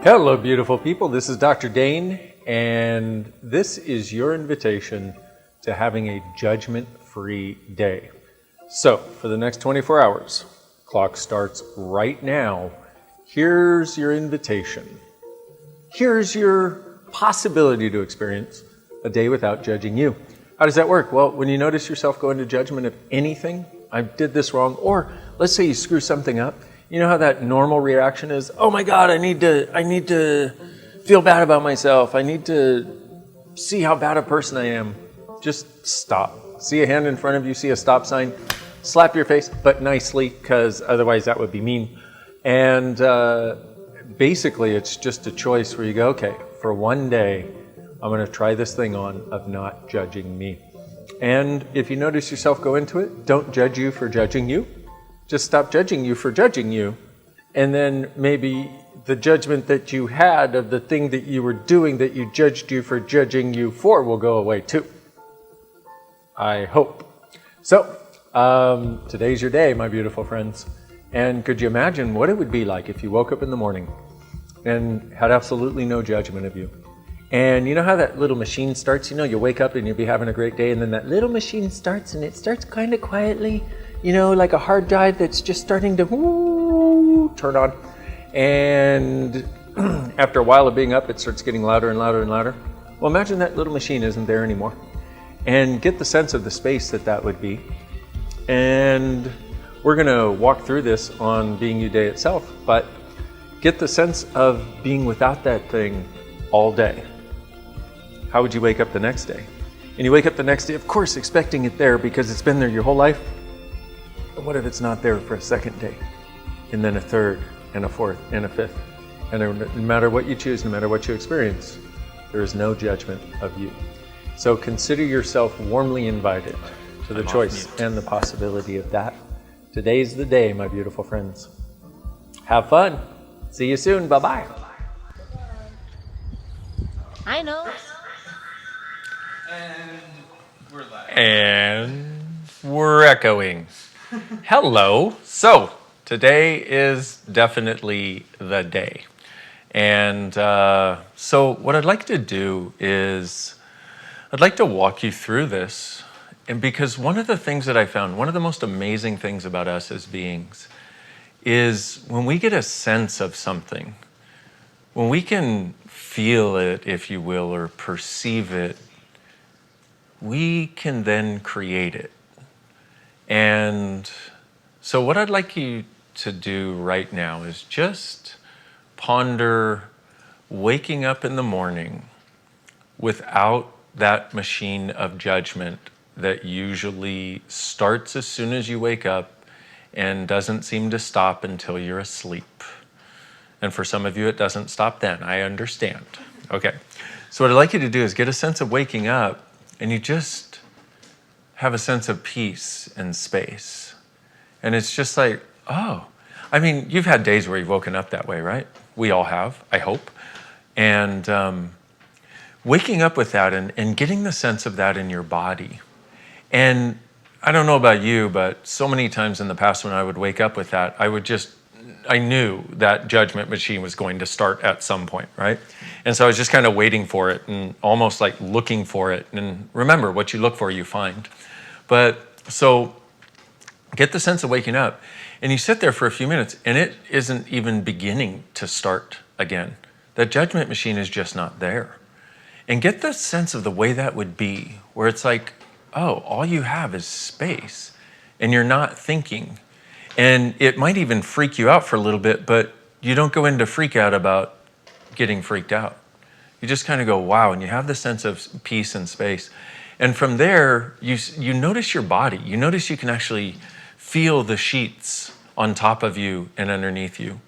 Hello, beautiful people. This is Dr. Dain, and this is your invitation to having a judgment-free day. So, for the next 24 hours, clock starts right now. Here's your invitation. Here's your possibility to experience a day without judging you. How does that work? Well, when you notice yourself go into judgment of anything, I did this wrong, or let's say you screw something up, you know how that normal reaction is, oh my God, I need to feel bad about myself. I need to see how bad a person I am. Just stop. See a hand in front of you, see a stop sign, slap your face, but nicely, because otherwise that would be mean. And basically it's just a choice where you go, okay, for one day, I'm going to try this thing on of not judging me. And if you notice yourself go into it, don't judge you for judging you. Just stop judging you for judging you. And then maybe the judgment that you had of the thing that you were doing that you judged you for judging you for will go away too. I hope. So, today's your day, my beautiful friends. And could you imagine what it would be like if you woke up in the morning and had absolutely no judgment of you? And you know how that little machine starts? You know, you wake up and you'll be having a great day, and then that little machine starts, and it starts kind of quietly, you know, like a hard drive that's just starting to turn on. And after a while of being up, it starts getting louder and louder and louder. Well, imagine that little machine isn't there anymore. And get the sense of the space that would be. And we're going to walk through this on Being You Day itself, but get the sense of being without that thing all day. How would you wake up the next day? And you wake up the next day, of course, expecting it there because it's been there your whole life. But what if it's not there for a second day? And then a third, and a fourth, and a fifth. And no matter what you choose, no matter what you experience, there is no judgment of you. So consider yourself warmly invited to the choice and the possibility of that. Today's the day, my beautiful friends. Have fun. See you soon. Bye-bye. I know. And we're echoing. Hello. So today is definitely the day. And so what I'd like to do is I'd like to walk you through this. And because one of the things that I found, one of the most amazing things about us as beings is when we get a sense of something, when we can feel it, if you will, or perceive it, we can then create it. And so what I'd like you to do right now is just ponder waking up in the morning without that machine of judgment that usually starts as soon as you wake up and doesn't seem to stop until you're asleep. And for some of you, it doesn't stop then. I understand. Okay. So what I'd like you to do is get a sense of waking up, and you just have a sense of peace and space. And it's just like, oh, I mean, you've had days where you've woken up that way, right? We all have, I hope. And waking up with that and getting the sense of that in your body. And I don't know about you, but so many times in the past when I would wake up with that, I knew that judgment machine was going to start at some point, right? And so I was just kind of waiting for it and almost like looking for it. And remember, what you look for, you find. But so get the sense of waking up. And you sit there for a few minutes and it isn't even beginning to start again. That judgment machine is just not there. And get the sense of the way that would be, where it's like, oh, all you have is space and you're not thinking. And it might even freak you out for a little bit, but you don't go into freak out about getting freaked out. You just kind of go, wow, and you have the sense of peace and space. And from there, you notice your body. You notice you can actually feel the sheets on top of you and underneath you.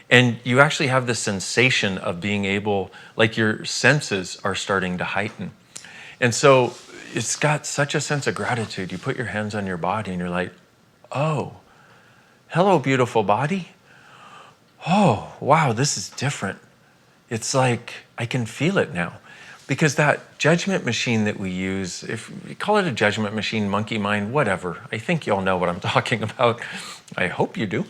And you actually have the sensation of being able, like your senses are starting to heighten. And so it's got such a sense of gratitude. You put your hands on your body and you're like, oh, hello, beautiful body. Oh, wow, this is different. It's like I can feel it now. Because that judgment machine that we use, if you call it a judgment machine, monkey mind, whatever, I think you all know what I'm talking about. I hope you do.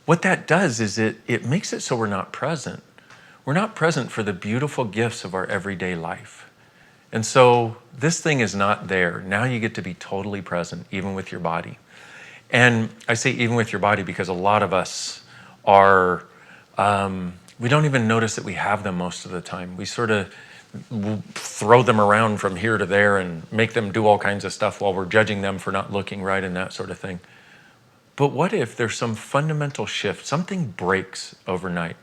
what that does is it makes it so we're not present. We're not present for the beautiful gifts of our everyday life. And so this thing is not there. Now you get to be totally present, even with your body. And I say even with your body because a lot of us are, we don't even notice that we have them most of the time. We sort of throw them around from here to there and make them do all kinds of stuff while we're judging them for not looking right and that sort of thing. But what if there's some fundamental shift, something breaks overnight,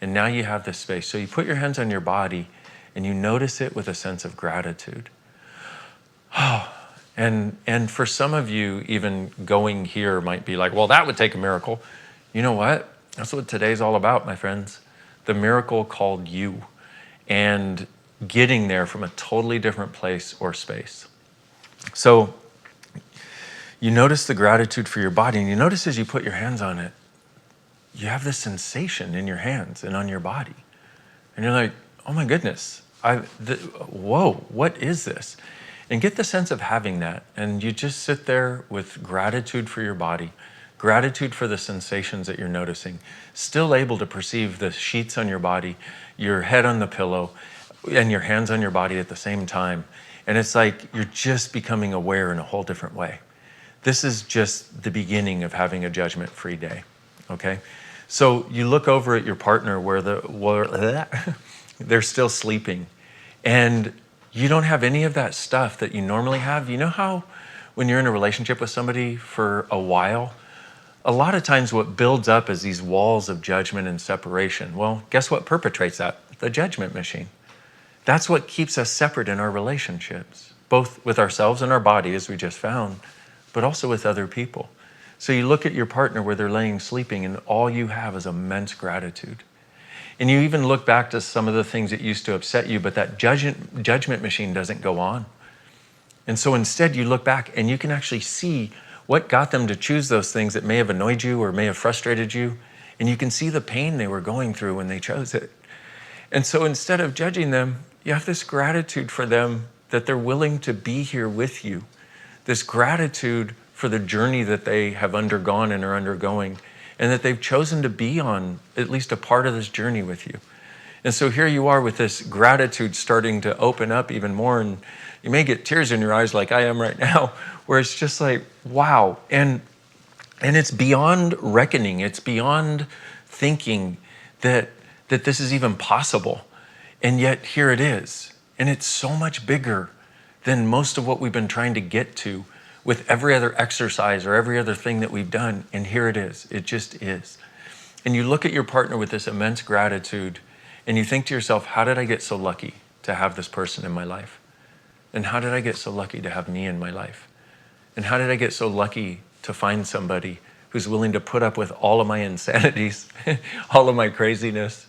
and now you have this space. So you put your hands on your body and you notice it with a sense of gratitude. And for some of you, even going here might be like, well, that would take a miracle. You know what? That's what today's all about, my friends. The miracle called you, and getting there from a totally different place or space. So you notice the gratitude for your body, and you notice as you put your hands on it, you have this sensation in your hands and on your body. And you're like, oh my goodness, whoa, what is this? And get the sense of having that. And you just sit there with gratitude for your body, gratitude for the sensations that you're noticing, still able to perceive the sheets on your body, your head on the pillow, and your hands on your body at the same time. And it's like you're just becoming aware in a whole different way. This is just the beginning of having a judgment-free day, okay? So you look over at your partner where they're still sleeping, and you don't have any of that stuff that you normally have. You know how when you're in a relationship with somebody for a while, a lot of times what builds up is these walls of judgment and separation. Well, guess what perpetrates that? The judgment machine. That's what keeps us separate in our relationships, both with ourselves and our body, as we just found, but also with other people. So you look at your partner where they're laying sleeping, and all you have is immense gratitude. And you even look back to some of the things that used to upset you, but that judgment machine doesn't go on. And so instead you look back and you can actually see what got them to choose those things that may have annoyed you or may have frustrated you. And you can see the pain they were going through when they chose it. And so instead of judging them, you have this gratitude for them that they're willing to be here with you. This gratitude for the journey that they have undergone and are undergoing, and that they've chosen to be on at least a part of this journey with you. And so here you are with this gratitude starting to open up even more, and you may get tears in your eyes like I am right now, where it's just like, wow. And it's beyond reckoning. It's beyond thinking that this is even possible. And yet here it is. And it's so much bigger than most of what we've been trying to get to with every other exercise or every other thing that we've done. And here it is. It just is. And you look at your partner with this immense gratitude and you think to yourself, how did I get so lucky to have this person in my life? And how did I get so lucky to have me in my life? And how did I get so lucky to find somebody who's willing to put up with all of my insanities, all of my craziness?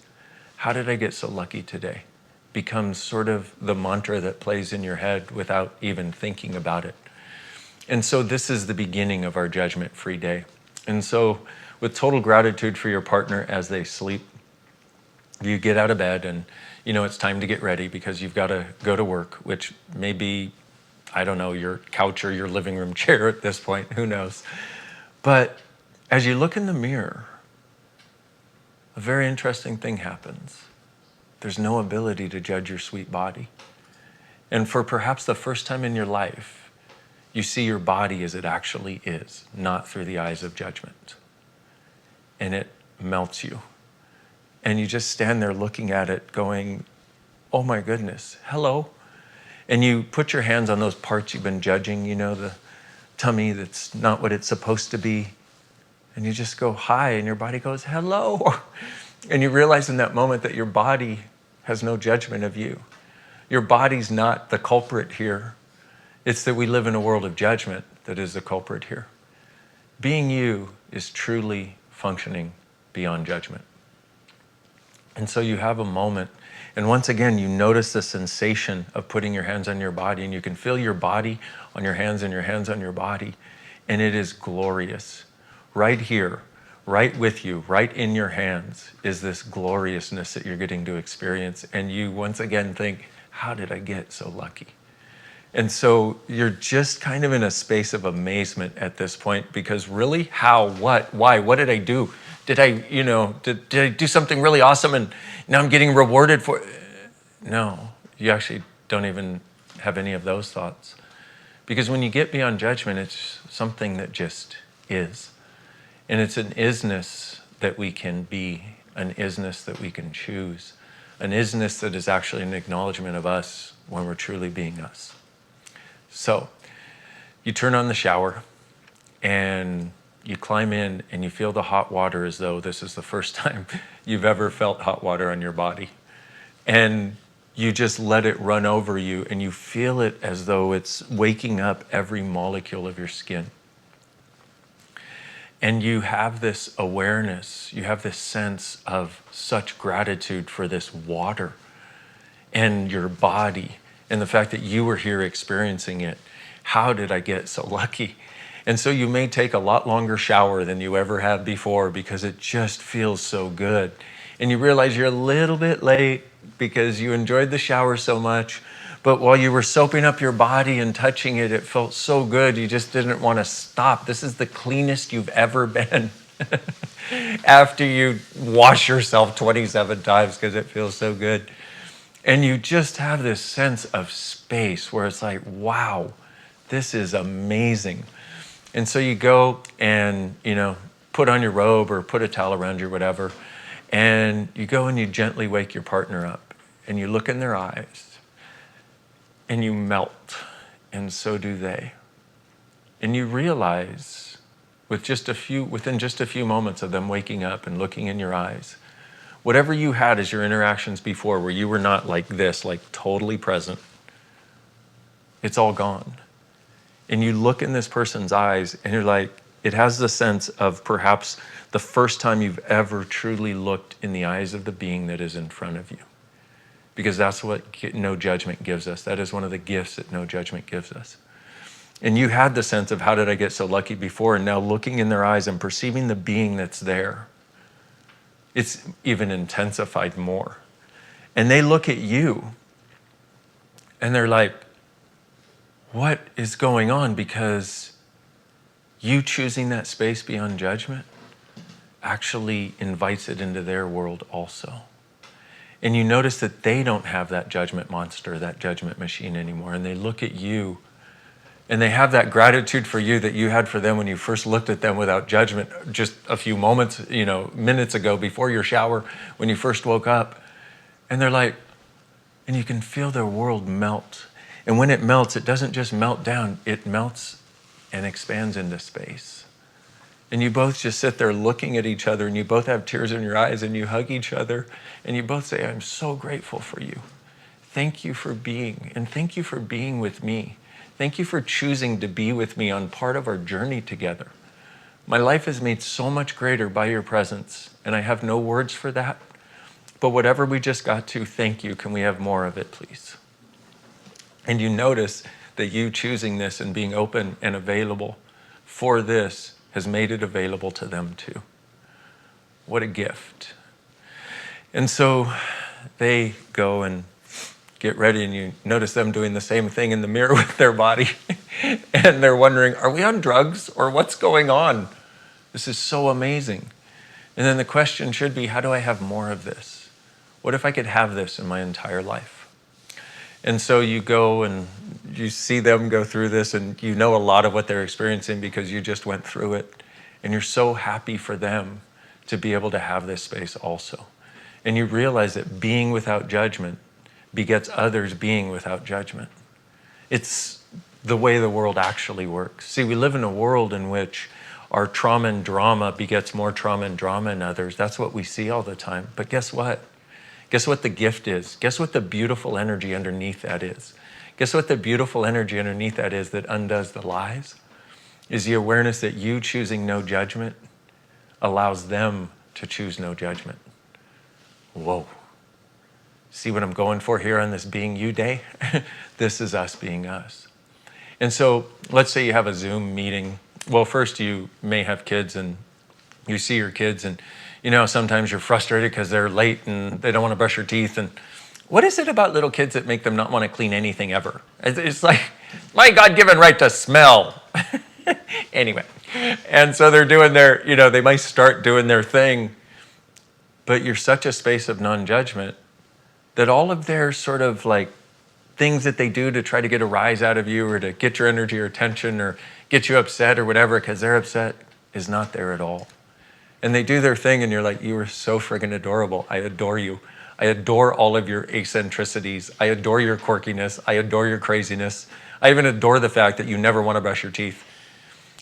How did I get so lucky today? Becomes sort of the mantra that plays in your head without even thinking about it. And so this is the beginning of our judgment-free day. And so with total gratitude for your partner as they sleep, you get out of bed and you know it's time to get ready because you've got to go to work, which may be, I don't know, your couch or your living room chair at this point, who knows. But as you look in the mirror, a very interesting thing happens. There's no ability to judge your sweet body. And for perhaps the first time in your life, you see your body as it actually is, not through the eyes of judgment. And it melts you. And you just stand there looking at it going, oh my goodness, hello. And you put your hands on those parts you've been judging, you know, the tummy that's not what it's supposed to be. And you just go, hi, and your body goes, hello. And you realize in that moment that your body has no judgment of you. Your body's not the culprit here. It's that we live in a world of judgment that is the culprit here. Being you is truly functioning beyond judgment. And so you have a moment, and once again, you notice the sensation of putting your hands on your body, and you can feel your body on your hands and your hands on your body, and it is glorious. Right here, right with you, right in your hands is this gloriousness that you're getting to experience, and you once again think, how did I get so lucky? And so you're just kind of in a space of amazement at this point because really, how, what, why, what did I do Did I, did I do something really awesome and now I'm getting rewarded for it? No, you actually don't even have any of those thoughts. Because when you get beyond judgment, it's something that just is. And it's an isness that we can be, an isness that we can choose, an isness that is actually an acknowledgement of us when we're truly being us. So you turn on the shower and you climb in and you feel the hot water as though this is the first time you've ever felt hot water on your body. And you just let it run over you and you feel it as though it's waking up every molecule of your skin. And you have this awareness, you have this sense of such gratitude for this water and your body and the fact that you were here experiencing it. How did I get so lucky? And so you may take a lot longer shower than you ever have before because it just feels so good. And you realize you're a little bit late because you enjoyed the shower so much. But while you were soaping up your body and touching it, it felt so good, you just didn't want to stop. This is the cleanest you've ever been after you wash yourself 27 times because it feels so good. And you just have this sense of space where it's like, wow, this is amazing. And so you go and, put on your robe or put a towel around you or whatever, and you go and you gently wake your partner up and you look in their eyes. And you melt, and so do they. And you realize within just a few moments of them waking up and looking in your eyes, whatever you had as your interactions before where you were not like this, like totally present, it's all gone. And you look in this person's eyes and you're like, it has the sense of perhaps the first time you've ever truly looked in the eyes of the being that is in front of you. Because that's what no judgment gives us. That is one of the gifts that no judgment gives us. And you had the sense of how did I get so lucky before, and now looking in their eyes and perceiving the being that's there, it's even intensified more. And they look at you and they're like, what is going on? Because you choosing that space beyond judgment actually invites it into their world also. And you notice that they don't have that judgment monster, that judgment machine anymore. And they look at you and they have that gratitude for you that you had for them when you first looked at them without judgment just a few moments, minutes ago before your shower, when you first woke up. And they're like, and you can feel their world melt. And when it melts, it doesn't just melt down, it melts and expands into space. And you both just sit there looking at each other and you both have tears in your eyes and you hug each other and you both say, I'm so grateful for you. Thank you for being, and thank you for being with me. Thank you for choosing to be with me on part of our journey together. My life is made so much greater by your presence and I have no words for that. But whatever we just got to, thank you. Can we have more of it, please? And you notice that you choosing this and being open and available for this has made it available to them too. What a gift. And so they go and get ready and you notice them doing the same thing in the mirror with their body. And they're wondering, are we on drugs or what's going on? This is so amazing. And then the question should be, how do I have more of this? What if I could have this in my entire life? And so you go and you see them go through this and you know a lot of what they're experiencing because you just went through it. And you're so happy for them to be able to have this space also. And you realize that being without judgment begets others being without judgment. It's the way the world actually works. See, we live in a world in which our trauma and drama begets more trauma and drama in others. That's what we see all the time. But guess what? Guess what the gift is? Guess what the beautiful energy underneath that is? Guess what the beautiful energy underneath that is that undoes the lies? Is the awareness that you choosing no judgment allows them to choose no judgment. Whoa. See what I'm going for here on this Being You Day? This is us being us. And so let's say you have a Zoom meeting. Well, first you may have kids and you see your kids and sometimes you're frustrated because they're late and they don't want to brush their teeth. And what is it about little kids that make them not want to clean anything ever? It's like my God-given right to smell. Anyway, And so they're doing their, they might start doing their thing, but you're such a space of non-judgment that all of their sort of like things that they do to try to get a rise out of you or to get your energy or attention or get you upset or whatever because they're upset is not there at all. And they do their thing and you're like, you are so friggin' adorable. I adore you. I adore all of your eccentricities. I adore your quirkiness. I adore your craziness. I even adore the fact that you never want to brush your teeth.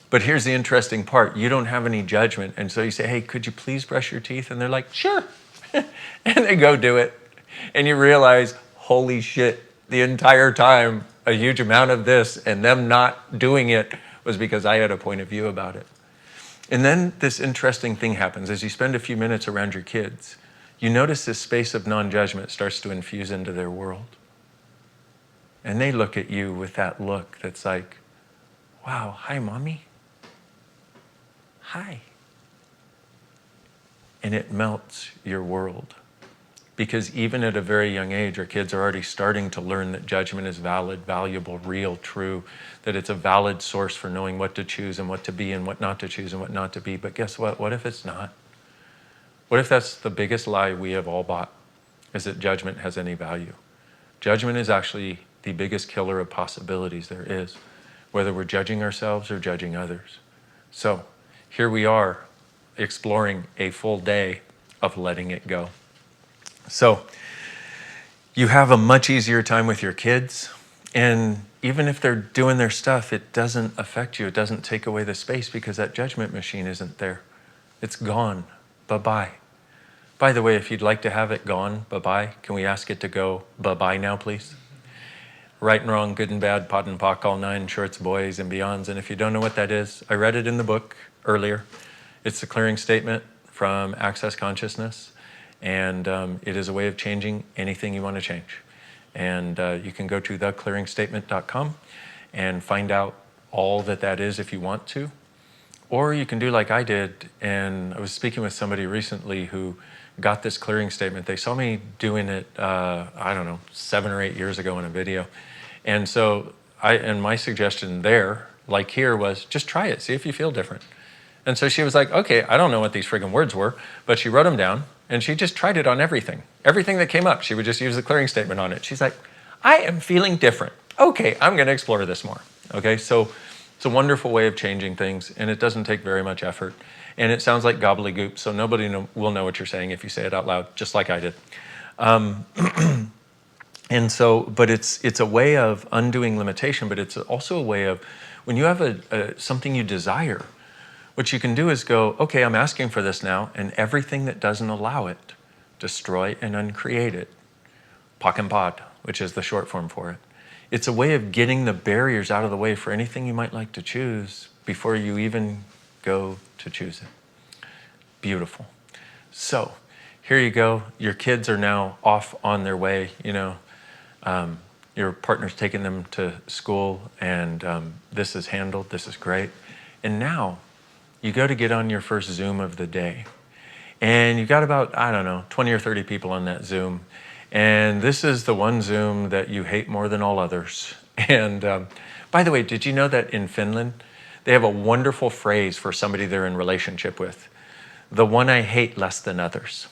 But here's the interesting part. You don't have any judgment. And so you say, hey, could you please brush your teeth? And they're like, sure. And they go do it. And you realize, holy shit, the entire time, a huge amount of this and them not doing it was because I had a point of view about it. And then this interesting thing happens. As you spend a few minutes around your kids, you notice this space of non-judgment starts to infuse into their world. And they look at you with that look that's like, wow, hi, mommy. Hi. And it melts your world. Because even at a very young age, our kids are already starting to learn that judgment is valid, valuable, real, true, that it's a valid source for knowing what to choose and what to be and what not to choose and what not to be. But guess what? What if it's not? What if that's the biggest lie we have all bought, is that judgment has any value? Judgment is actually the biggest killer of possibilities there is, whether we're judging ourselves or judging others. So here we are exploring a full day of letting it go. So you have a much easier time with your kids. And even if they're doing their stuff, it doesn't affect you. It doesn't take away the space because that judgment machine isn't there. It's gone. Bye-bye. By the way, if you'd like to have it gone, bye-bye, can we ask it to go bye-bye now, please? Right and wrong, good and bad, pot and pock, all nine, shorts, boys, and beyonds. And if you don't know what that is, I read it in the book earlier. It's the clearing statement from Access Consciousness. And it is a way of changing anything you want to change. And you can go to theclearingstatement.com and find out all that is if you want to. Or you can do like I did. And I was speaking with somebody recently who got this clearing statement. They saw me doing it, 7 or 8 years ago in a video. And so my suggestion there, like here, was just try it. See if you feel different. And so she was like, okay, I don't know what these friggin' words were, but she wrote them down. And she just tried it on everything. Everything that came up, she would just use the clearing statement on it. She's like, I am feeling different. Okay, I'm going to explore this more. Okay, so it's a wonderful way of changing things, and it doesn't take very much effort. And it sounds like gobbledygook, so nobody will know what you're saying if you say it out loud, just like I did. And so, but it's a way of undoing limitation, but it's also a way of, when you have something you desire, what you can do is go, okay, I'm asking for this now, and everything that doesn't allow it, destroy and uncreate it. Pock and pod, which is the short form for it. It's a way of getting the barriers out of the way for anything you might like to choose before you even go to choose it. Beautiful. So here you go. Your kids are now off on their way. Your partner's taking them to school, and this is handled. This is great. And now you go to get on your first Zoom of the day. And you've got about, 20 or 30 people on that Zoom. And this is the one Zoom that you hate more than all others. And by the way, did you know that in Finland, they have a wonderful phrase for somebody they're in relationship with? The one I hate less than others.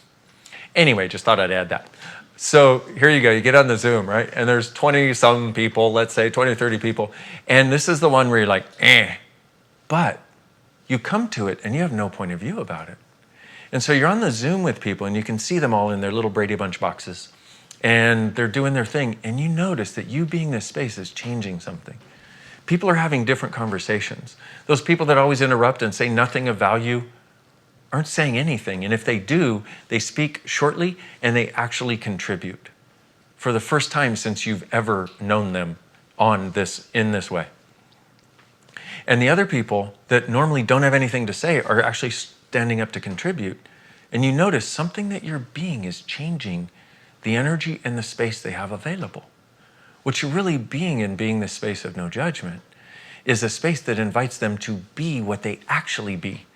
Anyway, just thought I'd add that. So here you go, you get on the Zoom, right? And there's 20-some people, let's say 20 or 30 people. And this is the one where you're like, But you come to it and you have no point of view about it. And so you're on the Zoom with people and you can see them all in their little Brady Bunch boxes. And they're doing their thing. And you notice that you being this space is changing something. People are having different conversations. Those people that always interrupt and say nothing of value aren't saying anything. And if they do, they speak shortly and they actually contribute for the first time since you've ever known them in this way. And the other people that normally don't have anything to say are actually standing up to contribute. And you notice something that you're being is changing the energy and the space they have available. What you're really being in being this space of no judgment is a space that invites them to be what they actually be.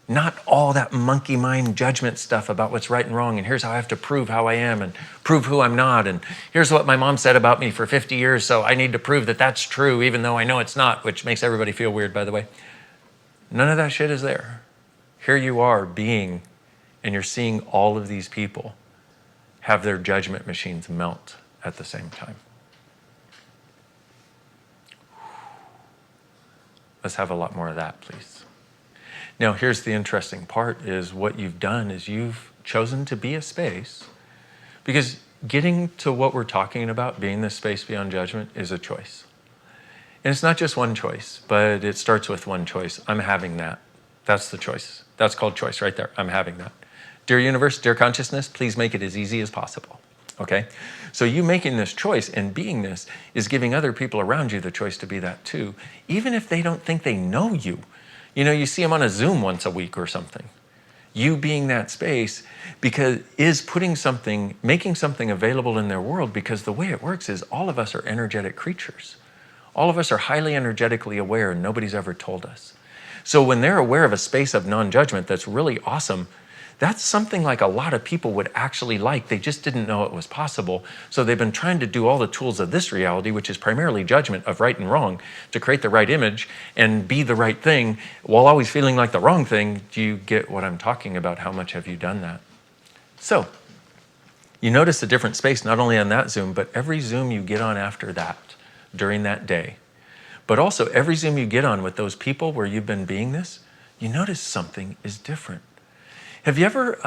Not all that monkey mind judgment stuff about what's right and wrong, and here's how I have to prove how I am and prove who I'm not, and here's what my mom said about me for 50 years, so I need to prove that that's true even though I know it's not, which makes everybody feel weird, by the way. None of that shit is there. Here you are being, and you're seeing all of these people have their judgment machines melt at the same time. Let's have a lot more of that, please. Now, here's the interesting part is what you've done is you've chosen to be a space, because getting to what we're talking about, being this space beyond judgment, is a choice. And it's not just one choice, but it starts with one choice. I'm having that. That's the choice. That's called choice right there. I'm having that. Dear universe, dear consciousness, please make it as easy as possible. Okay? So you making this choice and being this is giving other people around you the choice to be that too, even if they don't think they know you. You know, you see them on a Zoom once a week or something. You being that space is putting something, making something available in their world, because the way it works is all of us are energetic creatures. All of us are highly energetically aware, and nobody's ever told us. So when they're aware of a space of non-judgment that's really awesome, that's something like a lot of people would actually like. They just didn't know it was possible. So they've been trying to do all the tools of this reality, which is primarily judgment of right and wrong, to create the right image and be the right thing while always feeling like the wrong thing. Do you get what I'm talking about? How much have you done that? So you notice a different space, not only on that Zoom, but every Zoom you get on after that, during that day. But also every Zoom you get on with those people where you've been being this, you notice something is different. Have you ever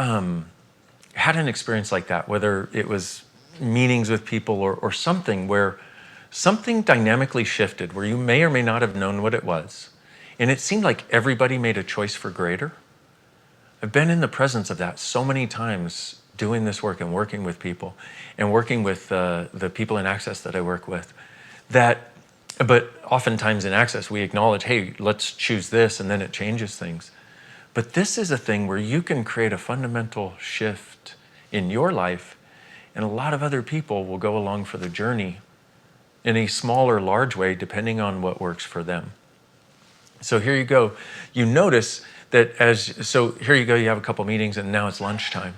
had an experience like that, whether it was meetings with people or something where something dynamically shifted, where you may or may not have known what it was, and it seemed like everybody made a choice for greater? I've been in the presence of that so many times doing this work and working with people and working with the people in Access that I work with, but oftentimes in Access we acknowledge, hey, let's choose this, and then it changes things. But this is a thing where you can create a fundamental shift in your life, and a lot of other people will go along for the journey in a small or large way, depending on what works for them. So here you go. You notice that so here you go, you have a couple meetings, and now it's lunchtime.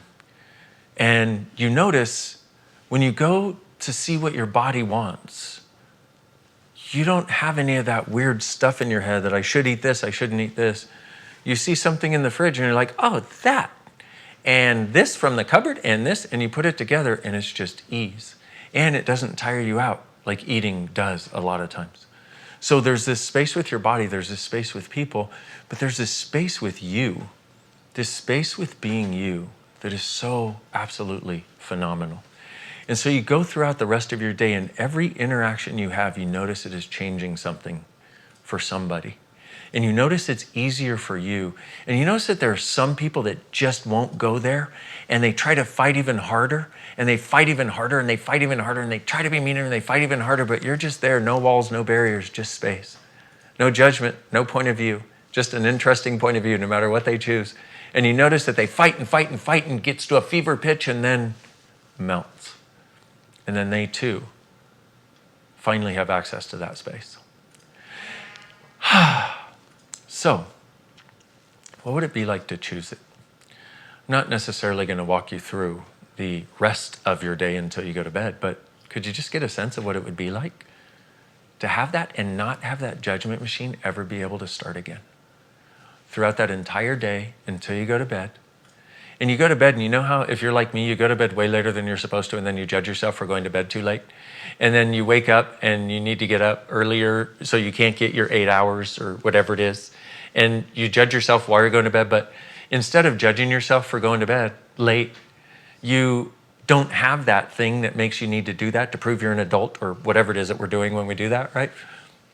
And you notice when you go to see what your body wants, you don't have any of that weird stuff in your head that I should eat this, I shouldn't eat this. You see something in the fridge and you're like, oh, that. And this from the cupboard and this, and you put it together and it's just ease. And it doesn't tire you out like eating does a lot of times. So there's this space with your body, there's this space with people, but there's this space with you, this space with being you that is so absolutely phenomenal. And so you go throughout the rest of your day, and every interaction you have, you notice it is changing something for somebody. And you notice it's easier for you. And you notice that there are some people that just won't go there, and they try to fight even harder, and they fight even harder, and they fight even harder, and they try to be meaner, and they fight even harder, but you're just there, no walls, no barriers, just space. No judgment, no point of view, just an interesting point of view, no matter what they choose. And you notice that they fight and fight and fight and gets to a fever pitch and then melts. And then they too finally have access to that space. So, what would it be like to choose it? I'm not necessarily going to walk you through the rest of your day until you go to bed, but could you just get a sense of what it would be like to have that and not have that judgment machine ever be able to start again? Throughout that entire day until you go to bed. And you go to bed, and you know how, if you're like me, you go to bed way later than you're supposed to, and then you judge yourself for going to bed too late. And then you wake up and you need to get up earlier so you can't get your 8 hours or whatever it is. And you judge yourself while you're going to bed, but instead of judging yourself for going to bed late, you don't have that thing that makes you need to do that to prove you're an adult or whatever it is that we're doing when we do that, right?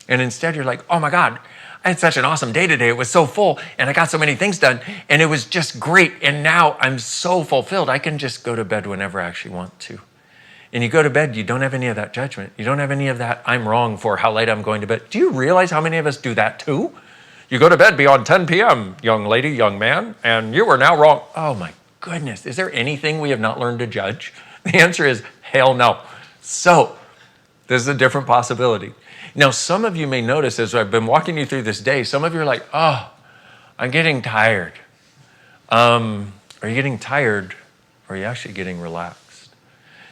And instead you're like, oh my God, I had such an awesome day today. It was so full and I got so many things done and it was just great. And now I'm so fulfilled. I can just go to bed whenever I actually want to. And you go to bed, you don't have any of that judgment. You don't have any of that, I'm wrong for how late I'm going to bed. Do you realize how many of us do that too? You go to bed beyond 10 p.m., young lady, young man, and you are now wrong. Oh my goodness, is there anything we have not learned to judge? The answer is hell no. So this is a different possibility. Now, some of you may notice as I've been walking you through this day, some of you are like, oh, I'm getting tired. Are you getting tired or are you actually getting relaxed?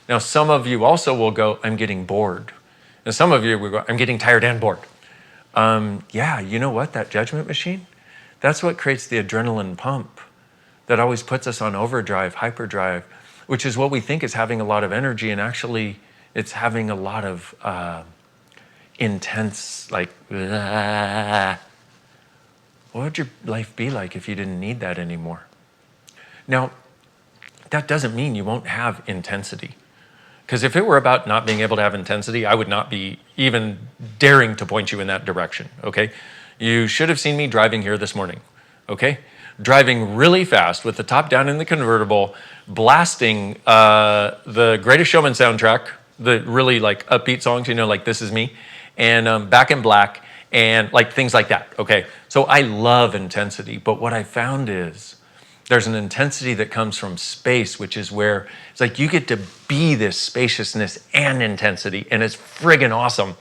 Now, some of you also will go, I'm getting bored. And some of you will go, I'm getting tired and bored. Yeah, you know what? That judgment machine, That's what creates the adrenaline pump that always puts us on overdrive, hyperdrive, which is what we think is having a lot of energy, and actually it's having a lot of intense, like, what would your life be like if you didn't need that anymore? Now, that doesn't mean you won't have intensity. Because if it were about not being able to have intensity, I would not be even daring to point you in that direction, okay? You should have seen me driving here this morning, okay? Driving really fast with the top down in the convertible, blasting the Greatest Showman soundtrack, the really like upbeat songs, you know, like This Is Me, and Back in Black, and like things like that, okay? So I love intensity, but what I found is there's an intensity that comes from space, which is where it's like you get to be this spaciousness and intensity, and it's friggin' awesome.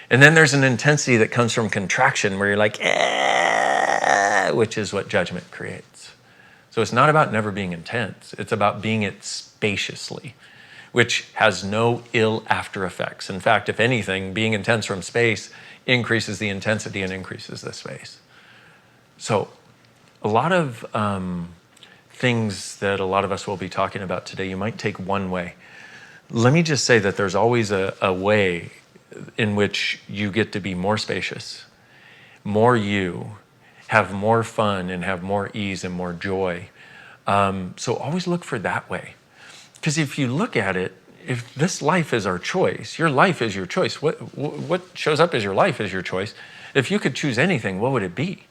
And then there's an intensity that comes from contraction, where you're like, which is what judgment creates. So it's not about never being intense. It's about being it spaciously, which has no ill after effects. In fact, if anything, being intense from space increases the intensity and increases the space. So a lot of things that a lot of us will be talking about today, you might take one way. Let me just say that there's always a way in which you get to be more spacious, more you, have more fun, and have more ease and more joy. So always look for that way. Because if you look at it, if this life is our choice, your life is your choice. What shows up as your life is your choice. If you could choose anything, what would it be?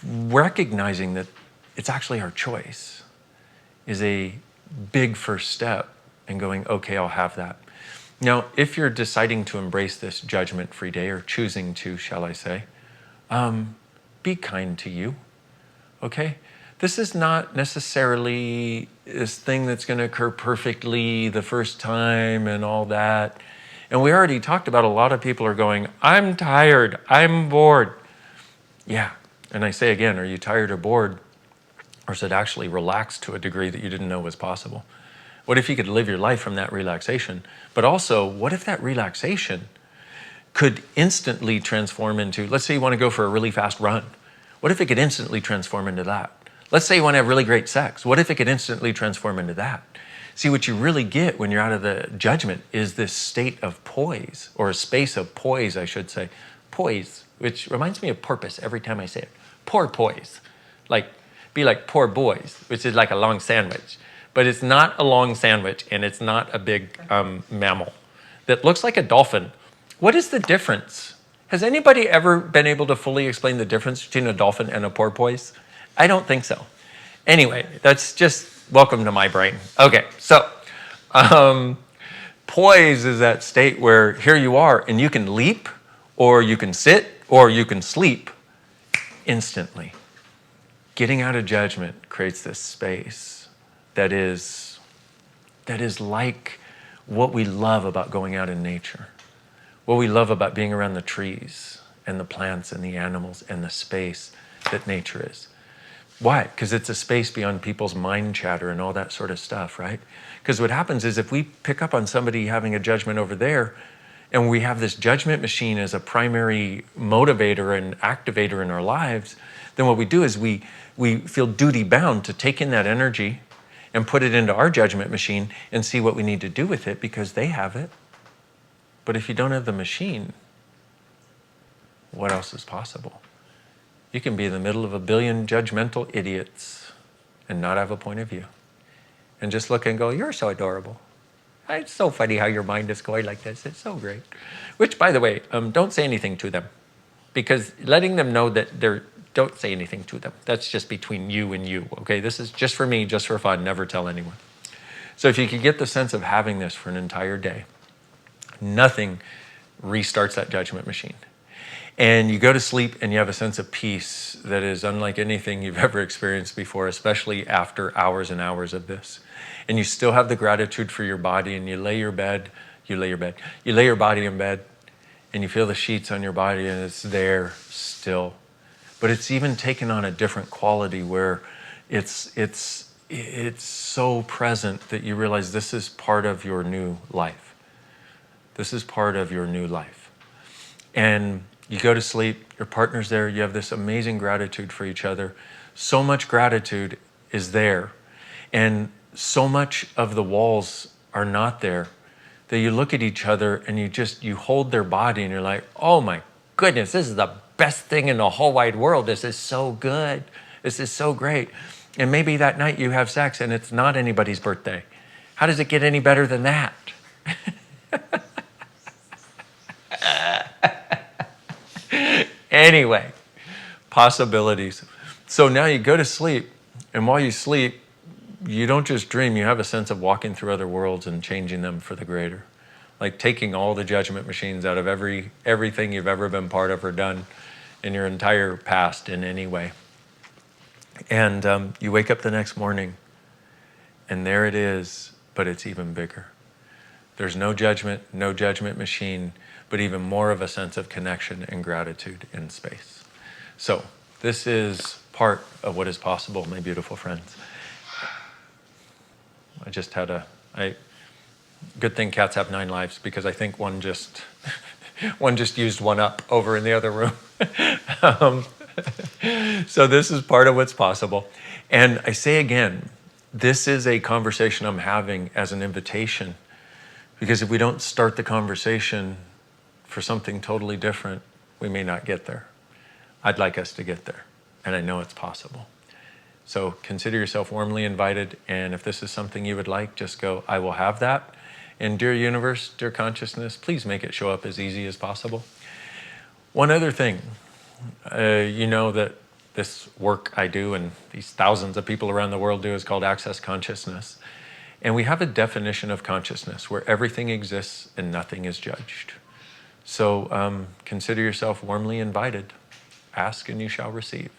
Recognizing that it's actually our choice is a big first step in going, okay, I'll have that. Now, if you're deciding to embrace this judgment-free day, or choosing to, shall I say, be kind to you, okay? This is not necessarily this thing that's going to occur perfectly the first time and all that. And we already talked about a lot of people are going, I'm tired, I'm bored. Yeah. And I say again, are you tired or bored? Or is it actually relaxed to a degree that you didn't know was possible? What if you could live your life from that relaxation? But also, what if that relaxation could instantly transform into, let's say you want to go for a really fast run. What if it could instantly transform into that? Let's say you want to have really great sex. What if it could instantly transform into that? See, what you really get when you're out of the judgment is this state of poise, or a space of poise, I should say. Poise, which reminds me of porpoise every time I say it. Poor poise. Like, be like poor boys, which is like a long sandwich. But it's not a long sandwich, and it's not a big mammal that looks like a dolphin. What is the difference? Has anybody ever been able to fully explain the difference between a dolphin and a porpoise? I don't think so. Anyway, that's just welcome to my brain. Okay, so poise is that state where here you are, and you can leap, or you can sit, or you can sleep instantly. Getting out of judgment creates this space that is like what we love about going out in nature, what we love about being around the trees and the plants and the animals and the space that nature is. Why? Because it's a space beyond people's mind chatter and all that sort of stuff, right? Because what happens is if we pick up on somebody having a judgment over there, and we have this judgment machine as a primary motivator and activator in our lives, then what we do is we feel duty bound to take in that energy and put it into our judgment machine and see what we need to do with it because they have it. But if you don't have the machine, what else is possible? You can be in the middle of a billion judgmental idiots and not have a point of view. And just look and go, you're so adorable. It's so funny how your mind is going like this. It's so great. Which, by the way, don't say anything to them. Because letting them know that don't say anything to them. That's just between you and you, okay? This is just for me, just for fun. Never tell anyone. So if you could get the sense of having this for an entire day, nothing restarts that judgment machine. And you go to sleep and you have a sense of peace that is unlike anything you've ever experienced before, especially after hours and hours of this. And you still have the gratitude for your body, and you lay your body in bed, and you feel the sheets on your body, and it's there still. But it's even taken on a different quality where it's so present that you realize this is part of your new life. This is part of your new life. And You go to sleep, your partner's there, you have this amazing gratitude for each other. So much gratitude is there. And so much of the walls are not there that you look at each other and you hold their body and you're like, oh my goodness, this is the best thing in the whole wide world. This is so good. This is so great. And maybe that night you have sex and it's not anybody's birthday. How does it get any better than that? Anyway, possibilities. So now you go to sleep, and while you sleep, you don't just dream, you have a sense of walking through other worlds and changing them for the greater. Like taking all the judgment machines out of everything you've ever been part of or done in your entire past in any way. And you wake up the next morning, and there it is, but it's even bigger. There's no judgment machine, but even more of a sense of connection and gratitude in space. So this is part of what is possible, my beautiful friends. I just had good thing cats have 9 lives, because I think one just used one up over in the other room. So this is part of what's possible. And I say again, this is a conversation I'm having as an invitation, because if we don't start the conversation for something totally different, we may not get there. I'd like us to get there, and I know it's possible. So consider yourself warmly invited, and if this is something you would like, just go, I will have that. And dear universe, dear consciousness, please make it show up as easy as possible. One other thing, you know that this work I do and these thousands of people around the world do is called Access Consciousness. And we have a definition of consciousness where everything exists and nothing is judged. So consider yourself warmly invited. Ask and you shall receive.